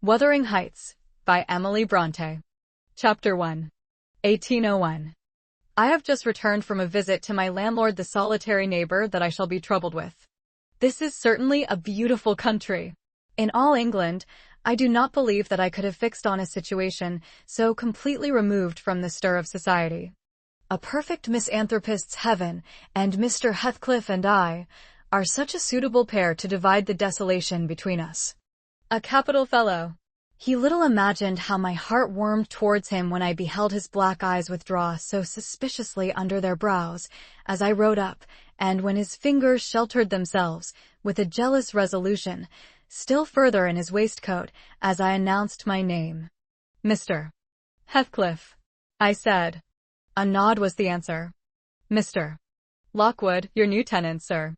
Wuthering Heights by Emily Brontë. Chapter 1. 1801. I have just returned from a visit to my landlord, the solitary neighbor that I shall be troubled with. This is certainly a beautiful country. In all England, I do not believe that I could have fixed on a situation so completely removed from the stir of society. A perfect misanthropist's heaven, and Mr. Heathcliff and I are such a suitable pair to divide the desolation between us. A capital fellow. He little imagined how my heart warmed towards him when I beheld his black eyes withdraw so suspiciously under their brows as I rode up, and when his fingers sheltered themselves, with a jealous resolution, still further in his waistcoat as I announced my name. "Mr. Heathcliff," I said. A nod was the answer. "Mr. Lockwood, your new tenant, sir.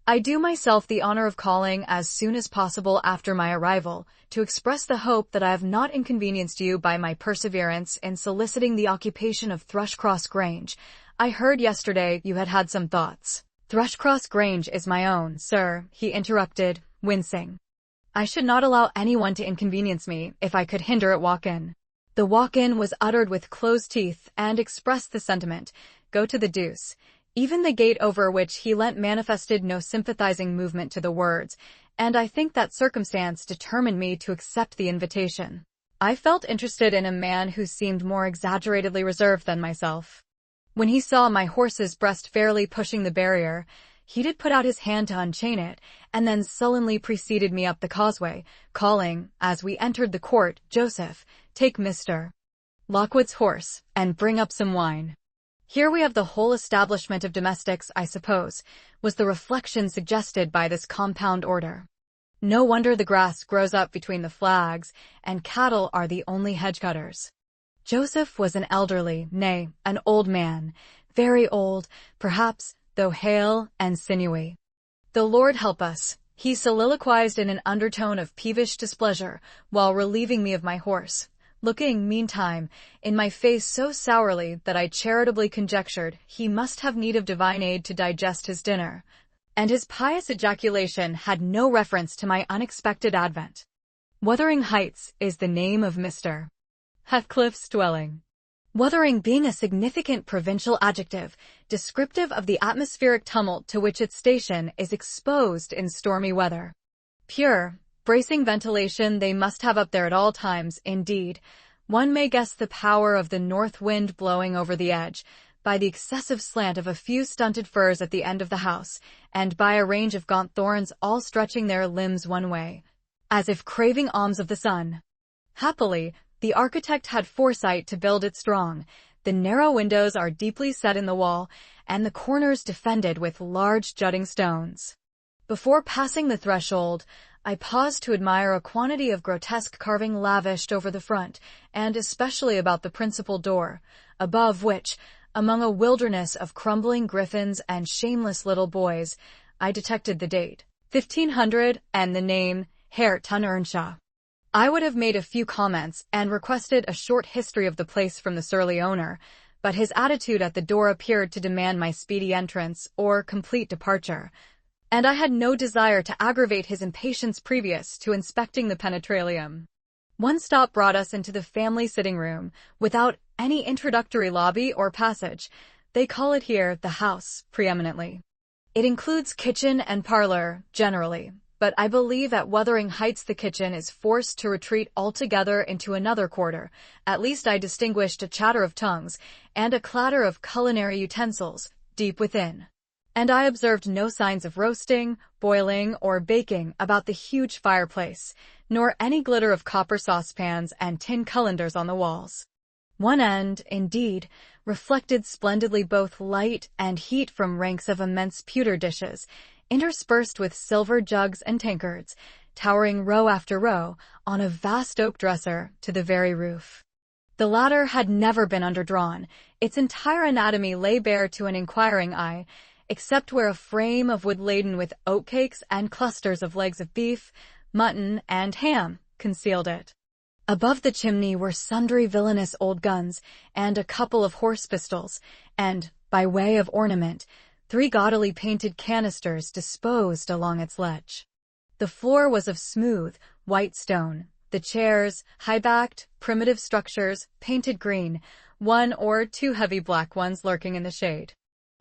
I do myself the honor of calling as soon as possible after my arrival, to express the hope that I have not inconvenienced you by my perseverance in soliciting the occupation of Thrushcross Grange. I heard yesterday you had had some thoughts." "Thrushcross Grange is my own, sir," he interrupted, wincing. "I should not allow anyone to inconvenience me if I could hinder it walk-in." The walk-in was uttered with closed teeth and expressed the sentiment, "Go to the deuce." Even the gate over which he leant manifested no sympathizing movement to the words, and I think that circumstance determined me to accept the invitation. I felt interested in a man who seemed more exaggeratedly reserved than myself. When he saw my horse's breast fairly pushing the barrier, he did put out his hand to unchain it, and then sullenly preceded me up the causeway, calling, as we entered the court, "Joseph, take Mr. Lockwood's horse, and bring up some wine." "Here we have the whole establishment of domestics, I suppose," was the reflection suggested by this compound order. No wonder the grass grows up between the flags, and cattle are the only hedge-cutters. Joseph was an elderly, nay, an old man, very old, perhaps, though hale and sinewy. "The Lord help us," he soliloquized in an undertone of peevish displeasure, while relieving me of my horse, looking, meantime, in my face so sourly that I charitably conjectured he must have need of divine aid to digest his dinner, and his pious ejaculation had no reference to my unexpected advent. Wuthering Heights is the name of Mr. Heathcliff's dwelling. Wuthering being a significant provincial adjective, descriptive of the atmospheric tumult to which its station is exposed in stormy weather. Pure, bracing ventilation they must have up there at all times. Indeed, one may guess the power of the north wind blowing over the edge, by the excessive slant of a few stunted firs at the end of the house, and by a range of gaunt thorns all stretching their limbs one way, as if craving alms of the sun. Happily, the architect had foresight to build it strong. The narrow windows are deeply set in the wall, and the corners defended with large jutting stones. Before passing the threshold, I paused to admire a quantity of grotesque carving lavished over the front, and especially about the principal door, above which, among a wilderness of crumbling griffins and shameless little boys, I detected the date, 1500, and the name, Herr ton Earnshaw. I would have made a few comments and requested a short history of the place from the surly owner, but his attitude at the door appeared to demand my speedy entrance or complete departure, and I had no desire to aggravate his impatience previous to inspecting the penetralium. One stop brought us into the family sitting room, without any introductory lobby or passage. They call it here the house, preeminently. It includes kitchen and parlor, generally, but I believe at Wuthering Heights the kitchen is forced to retreat altogether into another quarter. At least I distinguished a chatter of tongues, and a clatter of culinary utensils, deep within. And I observed no signs of roasting, boiling, or baking about the huge fireplace, nor any glitter of copper saucepans and tin cullenders on the walls. One end, indeed, reflected splendidly both light and heat from ranks of immense pewter dishes, interspersed with silver jugs and tankards, towering row after row, on a vast oak dresser, to the very roof. The latter had never been underdrawn. Its entire anatomy lay bare to an inquiring eye, except where a frame of wood laden with oatcakes and clusters of legs of beef, mutton, and ham concealed it. Above the chimney were sundry villainous old guns, and a couple of horse pistols, and, by way of ornament, 3 gaudily painted canisters disposed along its ledge. The floor was of smooth, white stone, The chairs, high-backed, primitive structures, painted green, one or two heavy black ones lurking in the shade.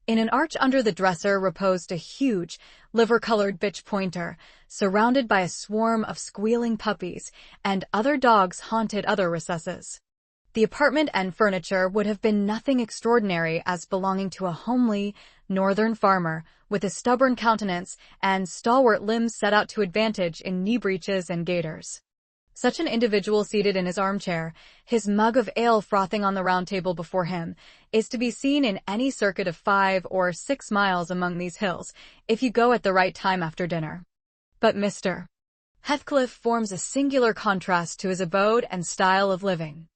In an arch under the dresser reposed a huge, liver-colored bitch pointer, surrounded by a swarm of squealing puppies, and other dogs haunted other recesses. The apartment and furniture would have been nothing extraordinary as belonging to a homely, northern farmer, with a stubborn countenance and stalwart limbs set out to advantage in knee breeches and gaiters. Such an individual seated in his armchair, his mug of ale frothing on the round table before him, is to be seen in any circuit of 5 or 6 miles among these hills, if you go at the right time after dinner. But Mr. Heathcliff forms a singular contrast to his abode and style of living.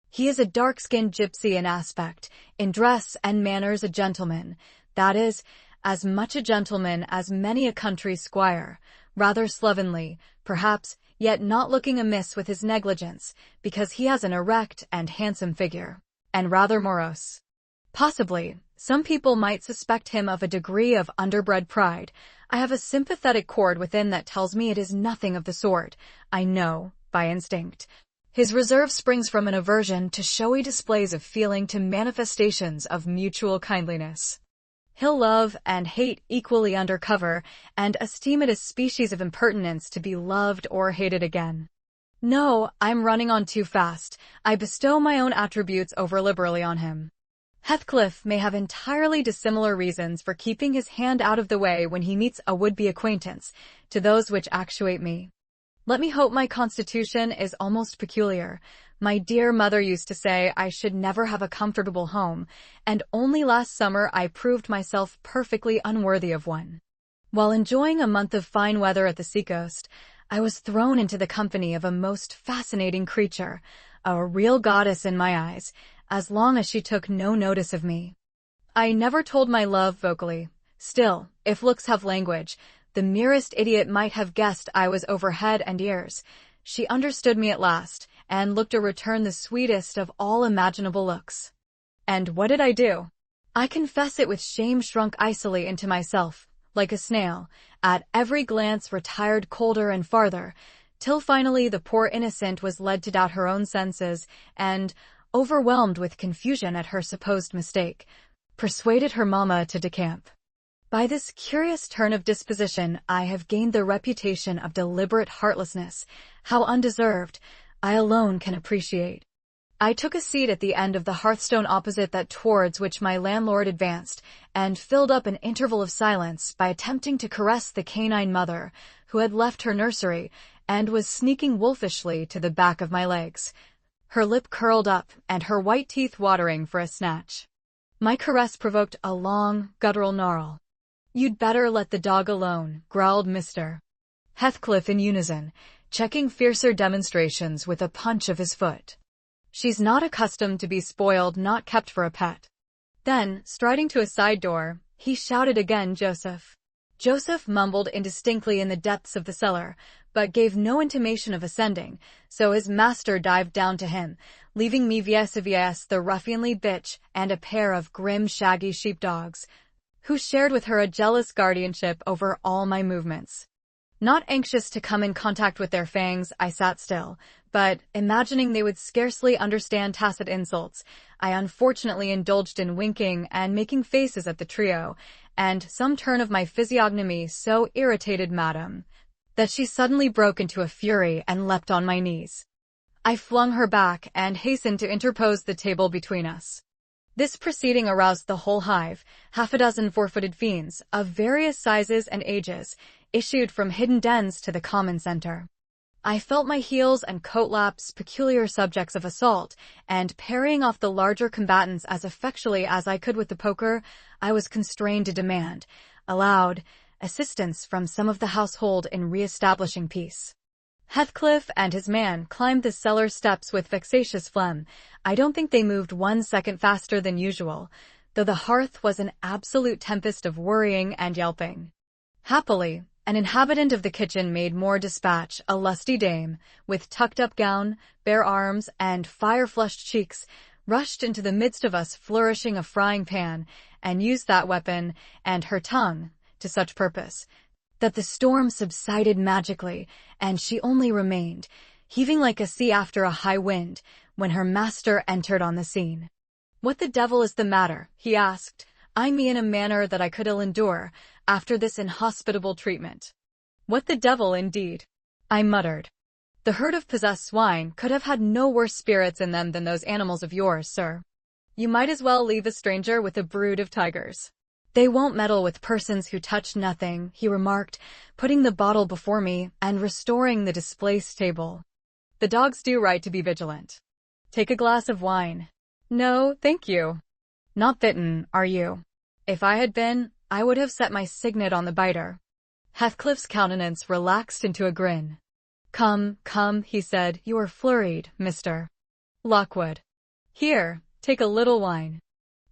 He is a dark-skinned gypsy in aspect, in dress and manners a gentleman, that is, as much a gentleman as many a country squire, rather slovenly, perhaps, yet not looking amiss with his negligence, because he has an erect and handsome figure, and rather morose. Possibly, some people might suspect him of a degree of underbred pride. I have a sympathetic chord within that tells me it is nothing of the sort. I know, by instinct. His reserve springs from an aversion to showy displays of feeling, to manifestations of mutual kindliness. He'll love and hate equally under cover, and esteem it a species of impertinence to be loved or hated again. No, I'm running on too fast. I bestow my own attributes over liberally on him. Heathcliff may have entirely dissimilar reasons for keeping his hand out of the way when he meets a would-be acquaintance, to those which actuate me. Let me hope my constitution is almost peculiar. My dear mother used to say I should never have a comfortable home, and only last summer I proved myself perfectly unworthy of one. While enjoying a month of fine weather at the seacoast, I was thrown into the company of a most fascinating creature, a real goddess in my eyes, as long as she took no notice of me. I never told my love vocally. Still, if looks have language, the merest idiot might have guessed I was over head and ears. She understood me at last, and looked to return the sweetest of all imaginable looks. And what did I do? I confess it with shame, shrunk icily into myself, like a snail, at every glance retired colder and farther, till finally the poor innocent was led to doubt her own senses, and, overwhelmed with confusion at her supposed mistake, persuaded her mamma to decamp. By this curious turn of disposition, I have gained the reputation of deliberate heartlessness. How undeserved, I alone can appreciate. I took a seat at the end of the hearthstone opposite that towards which my landlord advanced, and filled up an interval of silence by attempting to caress the canine mother, who had left her nursery, and was sneaking wolfishly to the back of my legs, her lip curled up and her white teeth watering for a snatch. My caress provoked a long, guttural gnarl. "You'd better let the dog alone," growled Mr. Heathcliff in unison, checking fiercer demonstrations with a punch of his foot. "She's not accustomed to be spoiled, not kept for a pet." Then, striding to a side door, he shouted again, "Joseph." Joseph mumbled indistinctly in the depths of the cellar, but gave no intimation of ascending, so his master dived down to him, leaving me vis-a-vis the ruffianly bitch and a pair of grim, shaggy sheepdogs, who shared with her a jealous guardianship over all my movements. Not anxious to come in contact with their fangs, I sat still, but, imagining they would scarcely understand tacit insults, I unfortunately indulged in winking and making faces at the trio, and some turn of my physiognomy so irritated Madame that she suddenly broke into a fury and leapt on my knees. I flung her back and hastened to interpose the table between us. This proceeding aroused the whole hive. Half a dozen four-footed fiends, of various sizes and ages, issued from hidden dens to the common center. I felt my heels and coat laps peculiar subjects of assault, and parrying off the larger combatants as effectually as I could with the poker, I was constrained to demand, aloud, assistance from some of the household in re-establishing peace. Heathcliff and his man climbed the cellar steps with vexatious phlegm. I don't think they moved 1 second faster than usual, though the hearth was an absolute tempest of worrying and yelping. Happily, an inhabitant of the kitchen made more dispatch. A lusty dame, with tucked-up gown, bare arms, and fire-flushed cheeks, rushed into the midst of us flourishing a frying-pan, and used that weapon and her tongue to such purpose that the storm subsided magically, and she only remained, heaving like a sea after a high wind, when her master entered on the scene. "What the devil is the matter?" he asked, eyeing me in a manner that I could ill endure, after this inhospitable treatment. "What the devil, indeed?" I muttered. "The herd of possessed swine could have had no worse spirits in them than those animals of yours, sir. You might as well leave a stranger with a brood of tigers." "They won't meddle with persons who touch nothing," he remarked, putting the bottle before me and restoring the displaced table. "The dogs do right to be vigilant. Take a glass of wine." "No, thank you." "Not bitten, are you?" If I had been, I would have set my signet on the biter. Heathcliff's countenance relaxed into a grin. "Come, come," he said, "you are flurried, Mr. Lockwood. Here, take a little wine.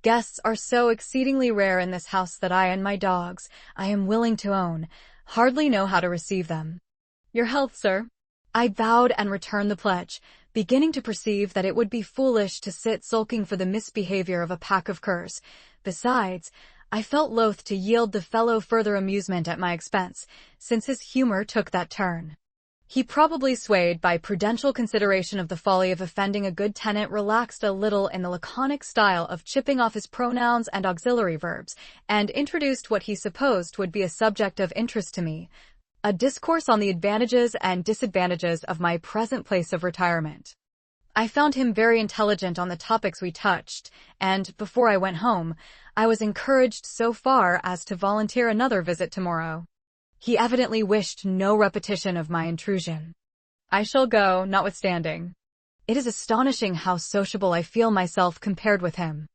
Guests are so exceedingly rare in this house that I and my dogs, I am willing to own, hardly know how to receive them." "Your health, sir." I bowed and returned the pledge, beginning to perceive that it would be foolish to sit sulking for the misbehavior of a pack of curs. Besides, I felt loath to yield the fellow further amusement at my expense, since his humor took that turn. He, probably swayed by prudential consideration of the folly of offending a good tenant, relaxed a little in the laconic style of chipping off his pronouns and auxiliary verbs, and introduced what he supposed would be a subject of interest to me, a discourse on the advantages and disadvantages of my present place of retirement. I found him very intelligent on the topics we touched, and, before I went home, I was encouraged so far as to volunteer another visit tomorrow. He evidently wished no repetition of my intrusion. "I shall go, notwithstanding. It is astonishing how sociable I feel myself compared with him."